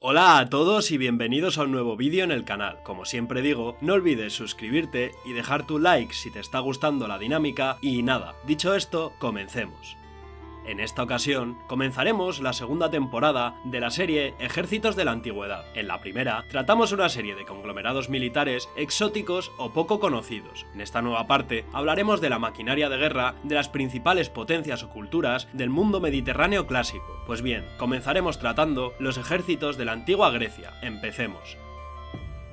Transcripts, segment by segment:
Hola a todos y bienvenidos a un nuevo vídeo en el canal. Como siempre digo, no olvides suscribirte y dejar tu like si te está gustando la dinámica y nada, dicho esto, comencemos. En esta ocasión, comenzaremos la segunda temporada de la serie Ejércitos de la Antigüedad. En la primera, tratamos una serie de conglomerados militares exóticos o poco conocidos. En esta nueva parte, hablaremos de la maquinaria de guerra de las principales potencias o culturas del mundo mediterráneo clásico. Pues bien, comenzaremos tratando los ejércitos de la antigua Grecia. Empecemos.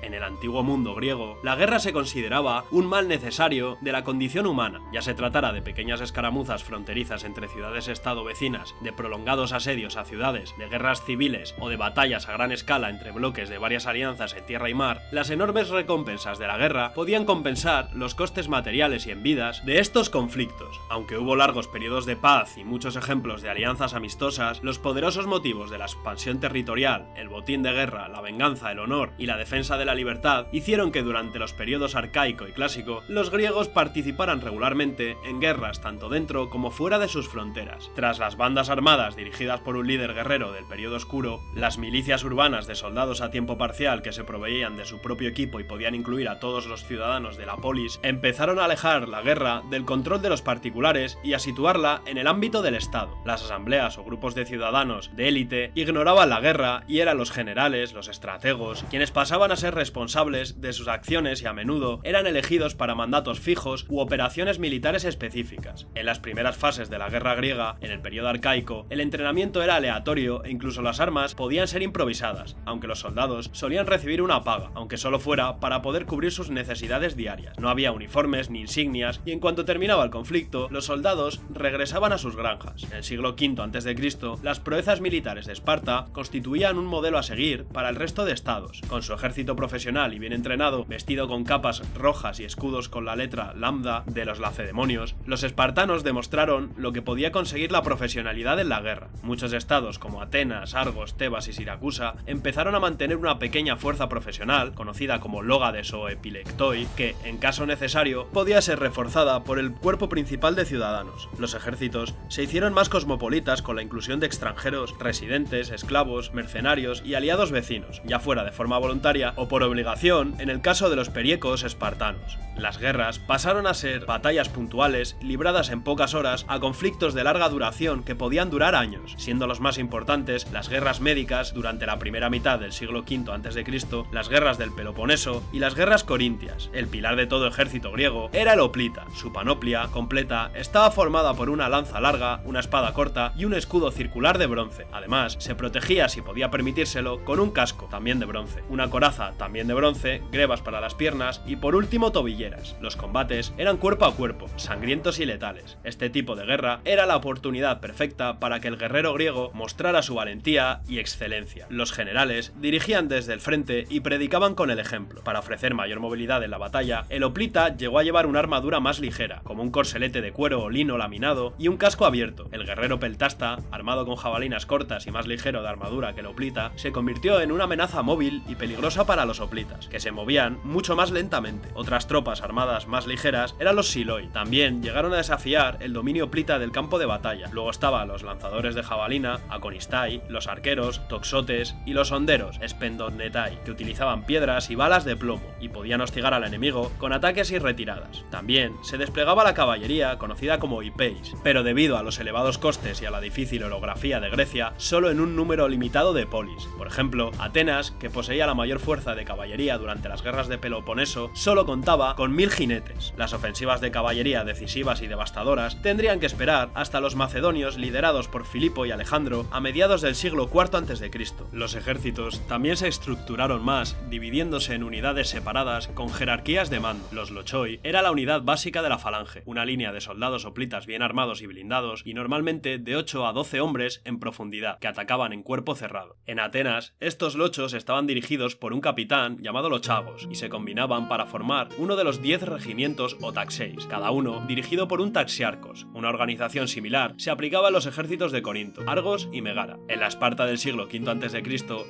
En el antiguo mundo griego, la guerra se consideraba un mal necesario de la condición humana, ya se tratara de pequeñas escaramuzas fronterizas entre ciudades-estado vecinas, de prolongados asedios a ciudades, de guerras civiles o de batallas a gran escala entre bloques de varias alianzas en tierra y mar. Las enormes recompensas de la guerra podían compensar los costes materiales y en vidas de estos conflictos. Aunque hubo largos periodos de paz y muchos ejemplos de alianzas amistosas, los poderosos motivos de la expansión territorial, el botín de guerra, la venganza, el honor y la defensa de la libertad hicieron que durante los periodos arcaico y clásico los griegos participaran regularmente en guerras tanto dentro como fuera de sus fronteras. Tras las bandas armadas dirigidas por un líder guerrero del periodo oscuro, las milicias urbanas de soldados a tiempo parcial que se proveían de su propio equipo y podían incluir a todos los ciudadanos de la polis, empezaron a alejar la guerra del control de los particulares y a situarla en el ámbito del Estado. Las asambleas o grupos de ciudadanos de élite ignoraban la guerra y eran los generales, los estrategos, quienes pasaban a ser responsables de sus acciones y a menudo eran elegidos para mandatos fijos u operaciones militares específicas. En las primeras fases de la guerra griega, en el periodo arcaico, el entrenamiento era aleatorio e incluso las armas podían ser improvisadas, aunque los soldados solían recibir una paga, aunque solo fuera para poder cubrir sus necesidades diarias. No había uniformes ni insignias y en cuanto terminaba el conflicto, los soldados regresaban a sus granjas. En el siglo V a.C., las proezas militares de Esparta constituían un modelo a seguir para el resto de estados. Con su ejército profesional y bien entrenado, vestido con capas rojas y escudos con la letra lambda de los lacedemonios, los espartanos demostraron lo que podía conseguir la profesionalidad en la guerra. Muchos estados como Atenas, Argos, Tebas y Siracusa empezaron a mantener una pequeña fuerza profesional, conocida como lógades o epilectoi, que, en caso necesario, podía ser reforzada por el cuerpo principal de ciudadanos. Los ejércitos se hicieron más cosmopolitas con la inclusión de extranjeros, residentes, esclavos, mercenarios y aliados vecinos, ya fuera de forma voluntaria o por obligación en el caso de los periecos espartanos. Las guerras pasaron a ser batallas puntuales libradas en pocas horas a conflictos de larga duración que podían durar años, siendo los más importantes las guerras médicas durante la primera mitad del siglo V a.C., las guerras del Peloponeso y las guerras corintias. El pilar de todo ejército griego era el hoplita. Su panoplia completa estaba formada por una lanza larga, una espada corta y un escudo circular de bronce. Además, se protegía, si podía permitírselo, con un casco, también de bronce, una coraza, también de bronce, grebas para las piernas y por último tobilleras. Los combates eran cuerpo a cuerpo, sangrientos y letales. Este tipo de guerra era la oportunidad perfecta para que el guerrero griego mostrara su valentía y excelencia. Los generales dirigían desde el frente y predicaban con el ejemplo. Para ofrecer mayor movilidad en la batalla, el hoplita llegó a llevar una armadura más ligera, como un corselete de cuero o lino laminado y un casco abierto. El guerrero peltasta, armado con jabalinas cortas y más ligero de armadura que el hoplita, se convirtió en una amenaza móvil y peligrosa para los hoplitas, que se movían mucho más lentamente. Otras tropas armadas más ligeras eran los siloi. También llegaron a desafiar el dominio hoplita del campo de batalla. Luego estaban los lanzadores de jabalina, aconistai, los arqueros, toxotes y los honderos, spendonnetai, que utilizaban piedras y balas de plomo y podían hostigar al enemigo con ataques y retiradas. También se desplegaba la caballería, conocida como hipeis, pero debido a los elevados costes y a la difícil orografía de Grecia, solo en un número limitado de polis. Por ejemplo, Atenas, que poseía la mayor fuerza de caballería durante las guerras de Peloponeso, solo contaba con 1000 jinetes. Las ofensivas de caballería decisivas y devastadoras tendrían que esperar hasta los macedonios liderados por Filipo y Alejandro a mediados del siglo IV a.C. Los ejércitos también se estructuraron más, dividiéndose en unidades separadas con jerarquías de mando. Los lochoi era la unidad básica de la falange, una línea de soldados hoplitas bien armados y blindados y normalmente de 8 a 12 hombres en profundidad, que atacaban en cuerpo cerrado. En Atenas, estos lochos estaban dirigidos por un capitán capitán llamado los Chagos y se combinaban para formar uno de los 10 regimientos o taxeis, cada uno dirigido por un taxiarcos. Una organización similar se aplicaba en los ejércitos de Corinto, Argos y Megara. En la Esparta del siglo V a.C.,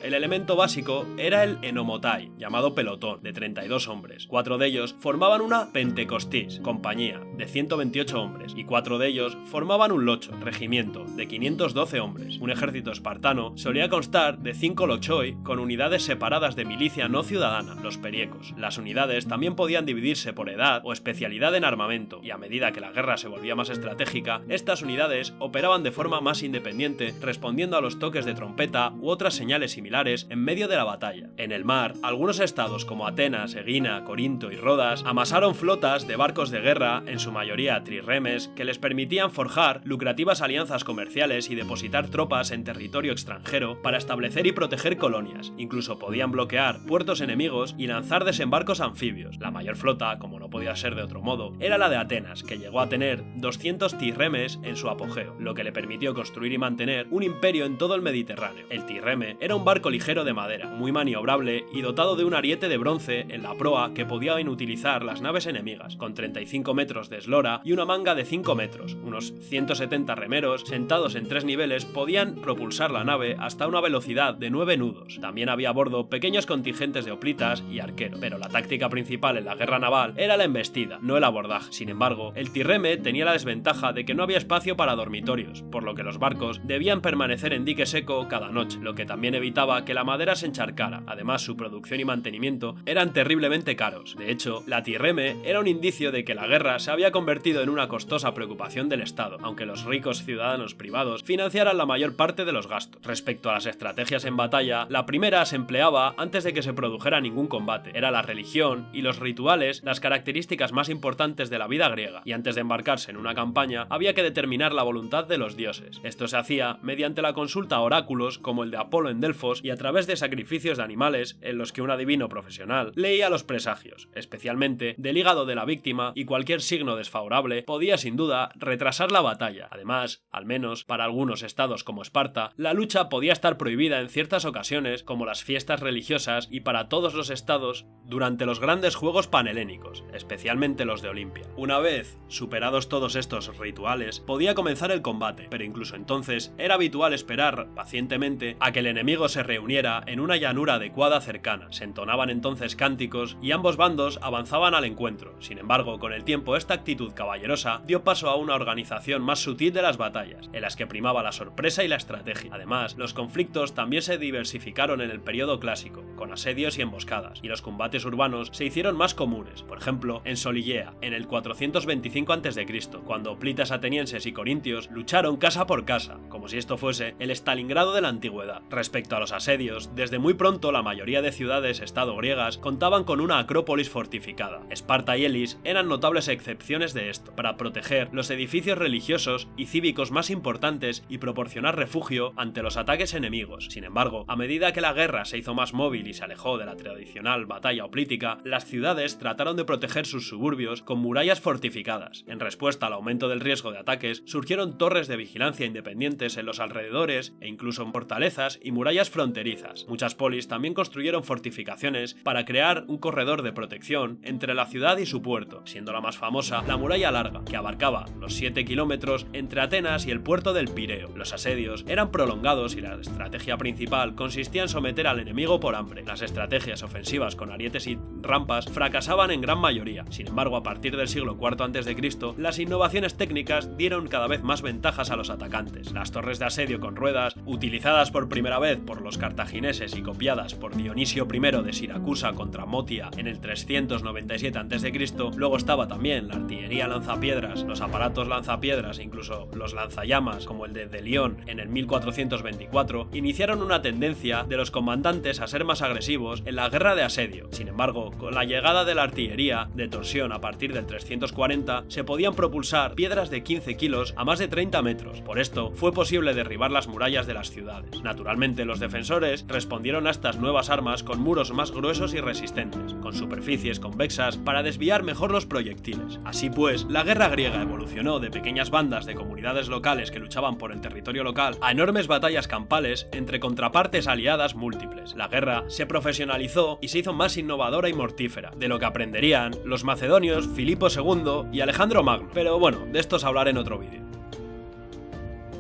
el elemento básico era el enomotai, llamado pelotón, de 32 hombres. 4 de ellos formaban una pentecostis, compañía, de 128 hombres, y 4 de ellos formaban un locho, regimiento, de 512 hombres. Un ejército espartano solía constar de 5 lochoi con unidades separadas de milicia no ciudadana, los periecos. Las unidades también podían dividirse por edad o especialidad en armamento, y a medida que la guerra se volvía más estratégica, estas unidades operaban de forma más independiente, respondiendo a los toques de trompeta u otras señales similares en medio de la batalla. En el mar, algunos estados como Atenas, Egina, Corinto y Rodas amasaron flotas de barcos de guerra, en su mayoría trirremes, que les permitían forjar lucrativas alianzas comerciales y depositar tropas en territorio extranjero para establecer y proteger colonias. Incluso podían bloquear puertos enemigos y lanzar desembarcos anfibios. La mayor flota, como no podía ser de otro modo, era la de Atenas, que llegó a tener 200 trirremes en su apogeo, lo que le permitió construir y mantener un imperio en todo el Mediterráneo. El trirreme era un barco ligero de madera, muy maniobrable y dotado de un ariete de bronce en la proa que podían utilizar las naves enemigas, con 35 metros de eslora y una manga de 5 metros. Unos 170 remeros, sentados en 3 niveles, podían propulsar la nave hasta una velocidad de 9 nudos. También había a bordo pequeños contingentes de hoplitas y arqueros, pero la táctica principal en la guerra naval era la embestida, no el abordaje. Sin embargo, el trirreme tenía la desventaja de que no había espacio para dormitorios, por lo que los barcos debían permanecer en dique seco cada noche, lo que también evitaba que la madera se encharcara. Además, su producción y mantenimiento eran terriblemente caros. De hecho, la trirreme era un indicio de que la guerra se había convertido en una costosa preocupación del Estado, aunque los ricos ciudadanos privados financiaran la mayor parte de los gastos. Respecto a las estrategias en batalla, la primera se empleaba antes de que se produjera ningún combate. Era la religión y los rituales las características más importantes de la vida griega, y antes de embarcarse en una campaña había que determinar la voluntad de los dioses. Esto se hacía mediante la consulta a oráculos como el de Apolo en Delfos y a través de sacrificios de animales en los que un adivino profesional leía los presagios, especialmente del hígado de la víctima, y cualquier signo desfavorable podía sin duda retrasar la batalla. Además, al menos para algunos estados como Esparta, la lucha podía estar prohibida en ciertas ocasiones como las fiestas religiosas y para todos los estados durante los grandes juegos panhelénicos, especialmente los de Olimpia. Una vez superados todos estos rituales, podía comenzar el combate, pero incluso entonces era habitual esperar pacientemente a que el enemigo se reuniera en una llanura adecuada cercana. Se entonaban entonces cánticos y ambos bandos avanzaban al encuentro. Sin embargo, con el tiempo esta actitud caballerosa dio paso a una organización más sutil de las batallas, en las que primaba la sorpresa y la estrategia. Además, los conflictos también se diversificaron en el periodo clásico, con asedios y emboscadas, y los combates urbanos se hicieron más comunes. Por ejemplo, en Soligea, en el 425 a.C., cuando hoplitas atenienses y corintios lucharon casa por casa, como si esto fuese el Stalingrado de la antigüedad. Respecto a los asedios, desde muy pronto la mayoría de ciudades-estado griegas contaban con una acrópolis fortificada. Esparta y Elis eran notables excepciones de esto, para proteger los edificios religiosos y cívicos más importantes y proporcionar refugio ante los ataques enemigos. Sin embargo, a medida que la guerra se hizo más móvil y se alejó de la tradicional batalla hoplítica, las ciudades trataron de proteger sus suburbios con murallas fortificadas. En respuesta al aumento del riesgo de ataques, surgieron torres de vigilancia independientes en los alrededores e incluso en fortalezas y murallas fronterizas. Muchas polis también construyeron fortificaciones para crear un corredor de protección entre la ciudad y su puerto, siendo la más famosa la muralla larga, que abarcaba los 7 kilómetros entre Atenas y el puerto del Pireo. Los asedios eran prolongados y la estrategia principal consistía en someter al enemigo por hambre. Las estrategias ofensivas con arietes y rampas fracasaban en gran mayoría. Sin embargo, a partir del siglo IV a.C., las innovaciones técnicas dieron cada vez más ventajas a los atacantes. Las torres de asedio con ruedas, utilizadas por primera vez por los cartagineses y copiadas por Dionisio I de Siracusa contra Motia en el 397 a.C., luego estaba también la artillería lanzapiedras, los aparatos lanzapiedras e incluso los lanzallamas como el de Delión en el 1424, iniciaron una tendencia de los comandantes a ser más agresivos en la guerra de asedio. Sin embargo, con la llegada de la artillería de torsión a partir del 340, se podían propulsar piedras de 15 kilos a más de 30 metros. Por esto, fue posible derribar las murallas de las ciudades. Naturalmente, los defensores respondieron a estas nuevas armas con muros más gruesos y resistentes, con superficies convexas para desviar mejor los proyectiles. Así pues, la guerra griega evolucionó de pequeñas bandas de comunidades locales que luchaban por el territorio local a enormes batallas campales entre contrapartes aliadas múltiples. La guerra se profesionalizó y se hizo más innovadora y mortífera, de lo que aprenderían los macedonios, Filipo II y Alejandro Magno. Pero bueno, de estos hablaré en otro vídeo.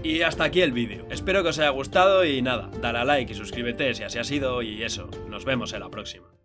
Y hasta aquí el vídeo. Espero que os haya gustado y nada, dale a like y suscríbete si así ha sido y eso, nos vemos en la próxima.